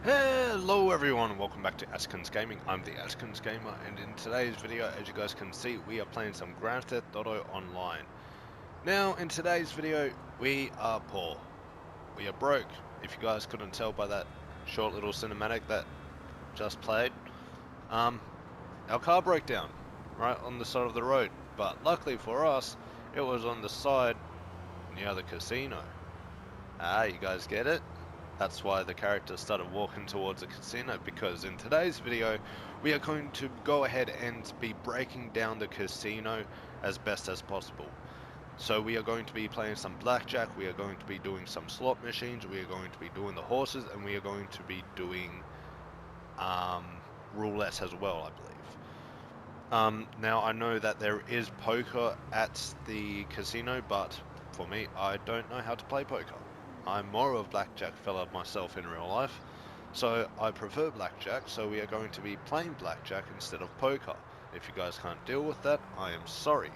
Hello everyone, welcome back to Atkins Gaming. I'm the Atkins Gamer, and in today's video, as you guys can see, we are playing some Grand Theft Auto Online. Now, in today's video, we are poor. We are broke. If you guys couldn't tell by that short little cinematic that just played, our car broke down right on the side of the road. But luckily for us, it was on the side near the casino. You guys get it? That's why the character started walking towards the casino, because in today's video we are going to go ahead and be breaking down the casino as best as possible. So we are going to be playing some blackjack, we are going to be doing some slot machines, we are going to be doing the horses, and we are going to be doing roulette as well, I believe. Now I know that there is poker at the casino, but for me, I don't know how to play poker. I'm more of a blackjack fella myself in real life, so I prefer blackjack, so we are going to be playing blackjack instead of poker. If you guys can't deal with that, I am sorry.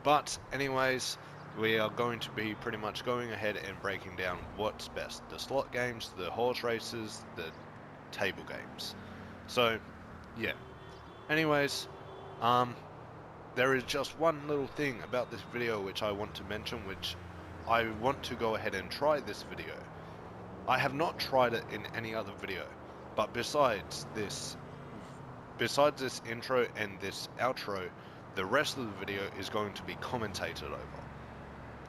But anyways, we are going to be pretty much going ahead and breaking down what's best. The slot games, the horse races, the table games. So, yeah. Anyways, there is just one little thing about this video which I want to mention, which I want to go ahead and try this video. I have not tried it in any other video, but besides this intro and this outro, the rest of the video is going to be commentated over.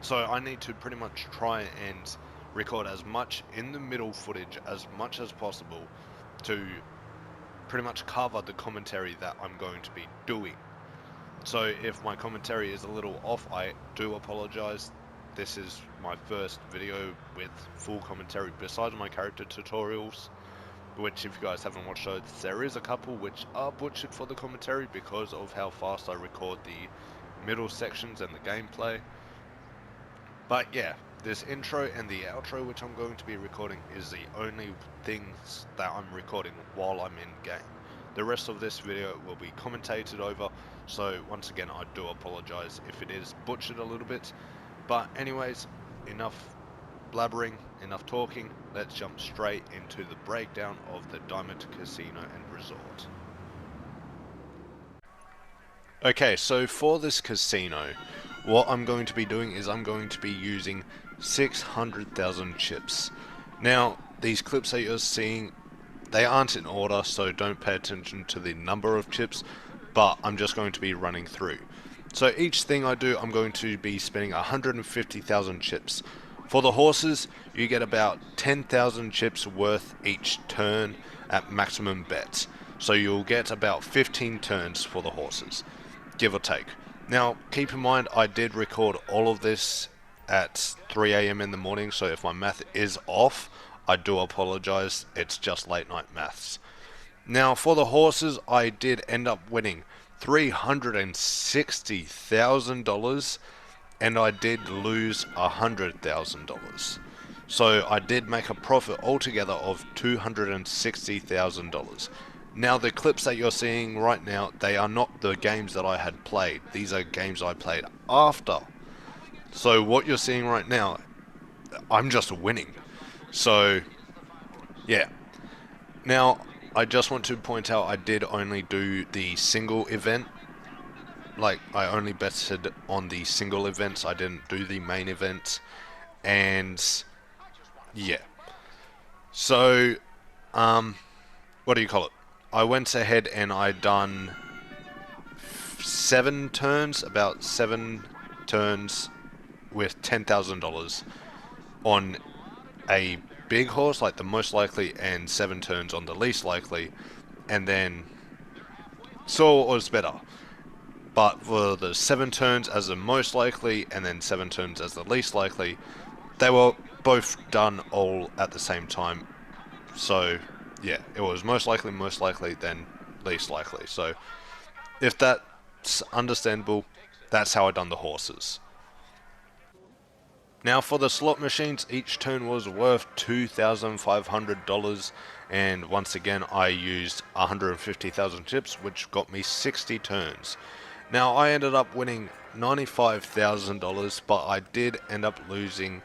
So I need to pretty much try and record as much in the middle footage as much as possible to pretty much cover the commentary that I'm going to be doing. So if my commentary is a little off, I do apologize. This is my first video with full commentary besides my character tutorials, which if you guys haven't watched those, there is a couple which are butchered for the commentary because of how fast I record the middle sections and the gameplay. But yeah, this intro and the outro which I'm going to be recording is the only things that I'm recording while I'm in game. The rest of this video will be commentated over, so once again I do apologize if it is butchered a little bit. But anyways, enough blabbering, enough talking, let's jump straight into the breakdown of the Diamond Casino and Resort. Okay, so for this casino, what I'm going to be doing is I'm going to be using 600,000 chips. Now, these clips that you're seeing, they aren't in order, so don't pay attention to the number of chips, but I'm just going to be running through. So each thing I do, I'm going to be spending 150,000 chips. For the horses, you get about 10,000 chips worth each turn at maximum bets. So you'll get about 15 turns for the horses, give or take. Now, keep in mind, I did record all of this at 3 AM in the morning, so if my math is off, I do apologize, it's just late night maths. Now, for the horses, I did end up winning $360,000, and I did lose $100,000. So I did make a profit altogether of $260,000. Now, the clips that you're seeing right now, they are not the games that I had played. These are games I played after. So what you're seeing right now, I'm just winning. So, yeah. Now, I just want to point out I did only do the single event. Like, I only betted on the single events, I didn't do the main events. And, yeah. So, what do you call it? I went ahead and I done 7 turns, about 7 turns with $10,000 on a big horse, like the most likely, and 7 turns on the least likely, and then saw what was better. But for the 7 turns as the most likely and then 7 turns as the least likely, they were both done all at the same time. So yeah, it was most likely, then least likely. So if that's understandable, that's how I done the horses. Now for the slot machines, each turn was worth $2,500, and once again I used 150,000 chips, which got me 60 turns. Now I ended up winning $95,000, but I did end up losing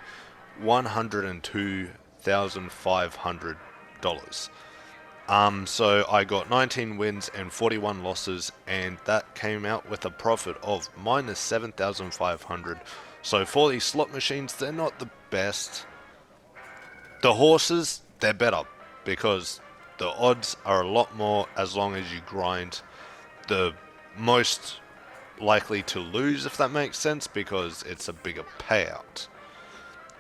$102,500. So I got 19 wins and 41 losses, and that came out with a profit of minus 7,500. So for these slot machines, they're not the best. The horses, they're better because the odds are a lot more as long as you grind. The most likely to lose, if that makes sense, because it's a bigger payout.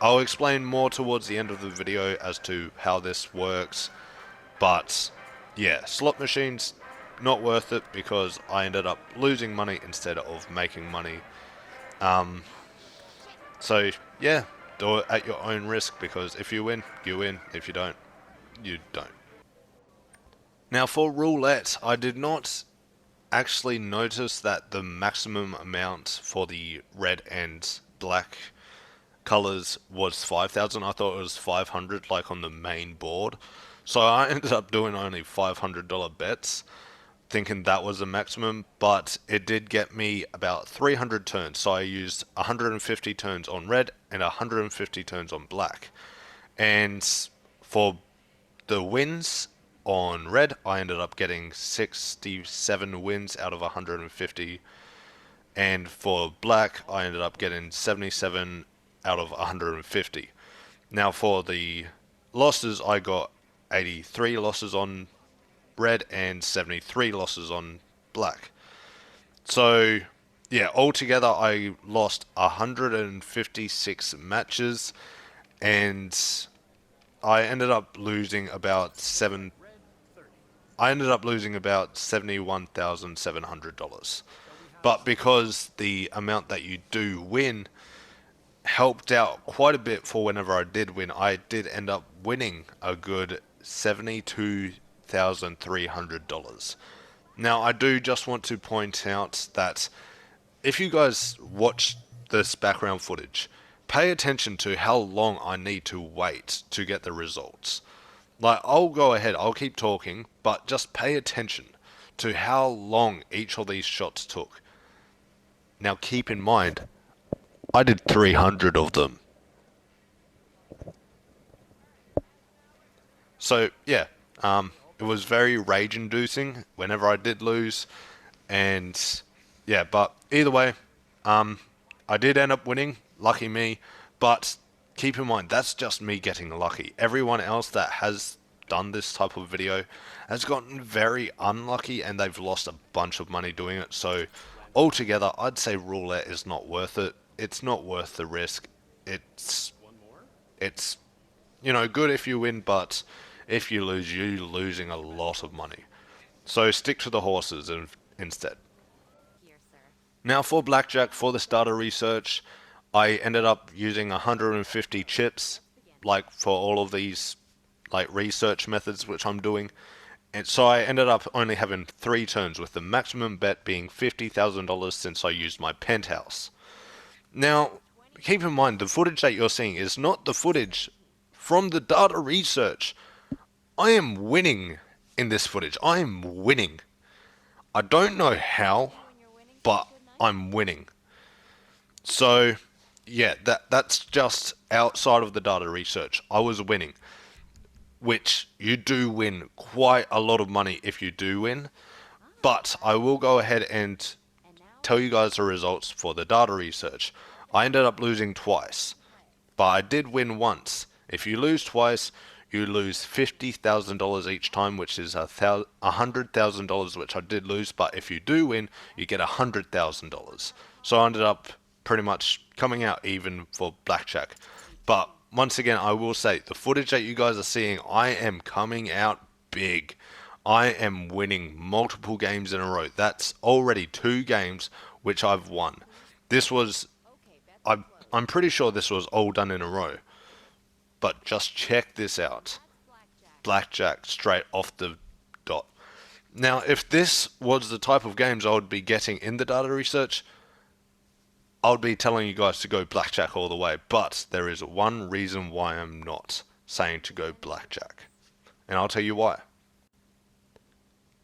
I'll explain more towards the end of the video as to how this works, but yeah, slot machines, not worth it because I ended up losing money instead of making money. So yeah, do it at your own risk, because if you win, you win. If you don't, you don't. Now for roulette, I did not actually notice that the maximum amount for the red and black colors was 5,000. I thought it was 500 like on the main board. So I ended up doing only $500 bets, thinking that was the maximum, but it did get me about 300 turns. So I used 150 turns on red and 150 turns on black. And for the wins on red, I ended up getting 67 wins out of 150. And for black, I ended up getting 77 out of 150. Now for the losses, I got 83 losses on red and 73 losses on black. So yeah, altogether I lost 156 matches, and I ended up losing about $71,700. But because the amount that you do win helped out quite a bit for whenever I did win, I did end up winning a good $72,300. Now, I do just want to point out that if you guys watch this background footage, pay attention to how long I need to wait to get the results. Like, I'll go ahead, I'll keep talking, but just pay attention to how long each of these shots took. Now, keep in mind, I did 300 of them. So, yeah, it was very rage-inducing whenever I did lose, and yeah, but either way, I did end up winning, lucky me, but keep in mind, that's just me getting lucky. Everyone else that has done this type of video has gotten very unlucky, and they've lost a bunch of money doing it. So altogether, I'd say roulette is not worth it. It's not worth the risk. It's good if you win, but if you lose, you're losing a lot of money. So stick to the horses instead. Now for blackjack, for the starter research, I ended up using 150 chips, like for all of these like research methods which I'm doing. And so I ended up only having 3 turns, with the maximum bet being $50,000 since I used my penthouse. Now, keep in mind, the footage that you're seeing is not the footage from the data research. I am winning in this footage. I am winning. I don't know how, but I'm winning. So, yeah, that's just outside of the data research. I was winning, which you do win quite a lot of money if you do win. But I will go ahead and tell you guys the results for the data research. I ended up losing twice, but I did win once. If you lose twice, you lose $50,000 each time, which is $100,000, which I did lose. But if you do win, you get $100,000. So I ended up pretty much coming out even for blackjack. But once again, I will say, the footage that you guys are seeing, I am coming out big. I am winning multiple games in a row. That's already 2 games which I've won. This was, I'm pretty sure this was all done in a row. But just check this out. Blackjack straight off the dot. Now, if this was the type of games I would be getting in the data research, I would be telling you guys to go blackjack all the way. But there is one reason why I'm not saying to go blackjack. And I'll tell you why.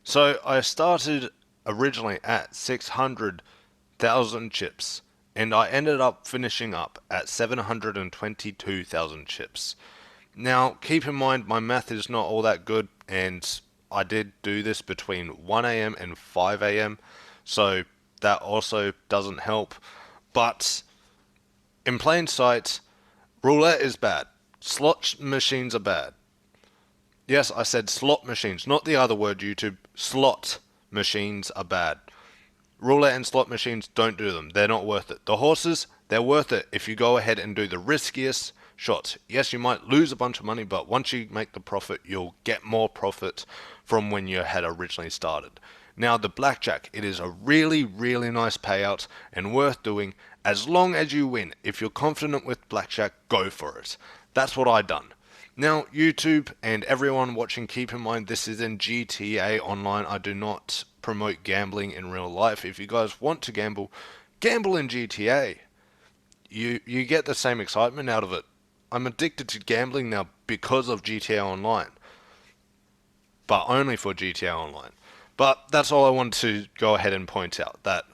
So I started originally at 600,000 chips, and I ended up finishing up at 722,000 chips. Now, keep in mind, my math is not all that good, and I did do this between 1 a.m. and 5 a.m., so that also doesn't help. But in plain sight, roulette is bad. Slot machines are bad. Yes, I said slot machines, not the other word, YouTube. Slot machines are bad. Roulette and slot machines, don't do them. They're not worth it. The horses, they're worth it if you go ahead and do the riskiest shots. Yes, you might lose a bunch of money, but once you make the profit, you'll get more profit from when you had originally started. Now, the blackjack, it is a really, really nice payout and worth doing as long as you win. If you're confident with blackjack, go for it. That's what I done. Now, YouTube and everyone watching, keep in mind this is in GTA Online. I do not promote gambling in real life. If you guys want to gamble, gamble in GTA. You get the same excitement out of it. I'm addicted to gambling now because of GTA Online, but only for GTA Online. But that's all I want to go ahead and point out, that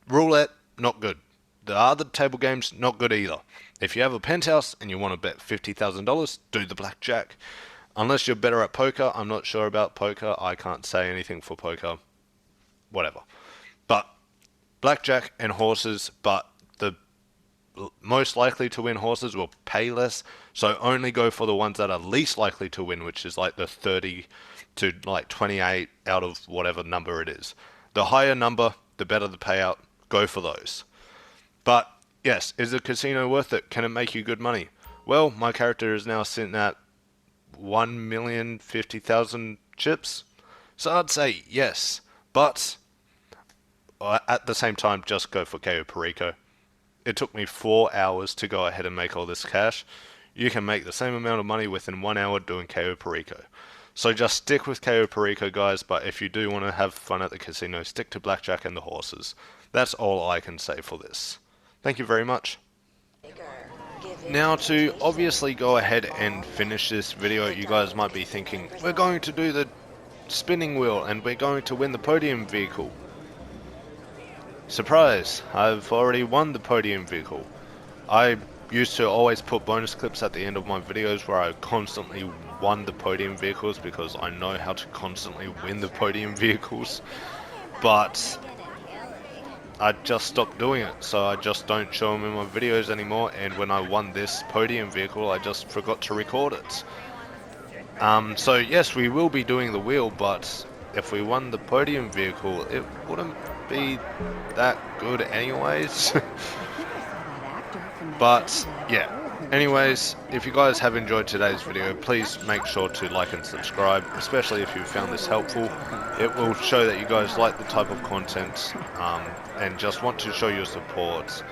roulette, not good. The other table games, not good either. If you have a penthouse and you want to bet $50,000, do the blackjack. Unless you're better at poker, I'm not sure about poker. I can't say anything for poker. Whatever. But blackjack and horses, but the most likely to win horses will pay less. So only go for the ones that are least likely to win, which is like the 30 to like 28 out of whatever number it is. The higher number, the better the payout. Go for those. But yes, is the casino worth it? Can it make you good money? Well, my character is now sitting at 1,050,000 chips. So I'd say yes. But at the same time, just go for KO Perico. It took me 4 hours to go ahead and make all this cash. You can make the same amount of money within 1 hour doing KO Perico. So just stick with KO Perico, guys, but if you do want to have fun at the casino, stick to blackjack and the horses. That's all I can say for this. Thank you very much. Now, to obviously go ahead and finish this video, you guys might be thinking, we're going to do the spinning wheel and we're going to win the podium vehicle. Surprise, I've already won the podium vehicle. I used to always put bonus clips at the end of my videos where I constantly won the podium vehicles because I know how to constantly win the podium vehicles, but I just stopped doing it, so I just don't show them in my videos anymore. And when I won this podium vehicle, I just forgot to record it. So yes, we will be doing the wheel, but if we won the podium vehicle, it wouldn't be that good anyways. But yeah, anyways, if you guys have enjoyed today's video, please make sure to like and subscribe, especially if you found this helpful. It will show that you guys like the type of content and just want to show your support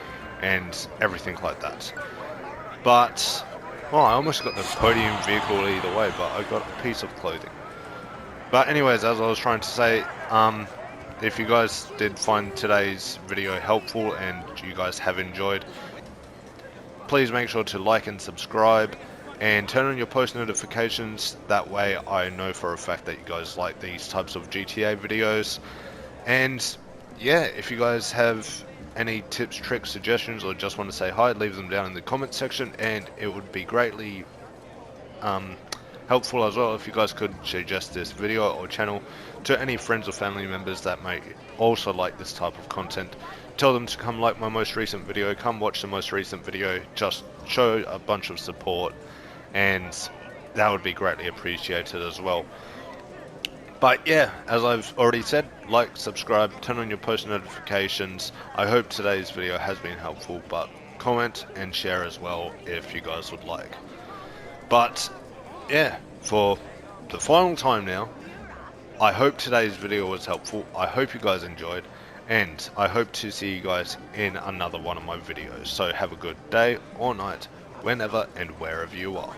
and everything like that. But oh, I almost got the podium vehicle either way, but I got a piece of clothing. But anyways, as I was trying to say, if you guys did find today's video helpful and you guys have enjoyed, please make sure to like and subscribe and turn on your post notifications. That way I know for a fact that you guys like these types of GTA videos. And yeah, if you guys have any tips, tricks, suggestions, or just want to say hi, leave them down in the comment section, and it would be greatly helpful as well if you guys could suggest this video or channel to any friends or family members that may also like this type of content. Tell them to come like my most recent video, come watch the most recent video, just show a bunch of support, and that would be greatly appreciated as well. But yeah, as I've already said, like, subscribe, turn on your post notifications. I hope today's video has been helpful, but comment and share as well if you guys would like. But yeah, for the final time now, I hope today's video was helpful. I hope you guys enjoyed, and I hope to see you guys in another one of my videos. So have a good day or night, whenever and wherever you are.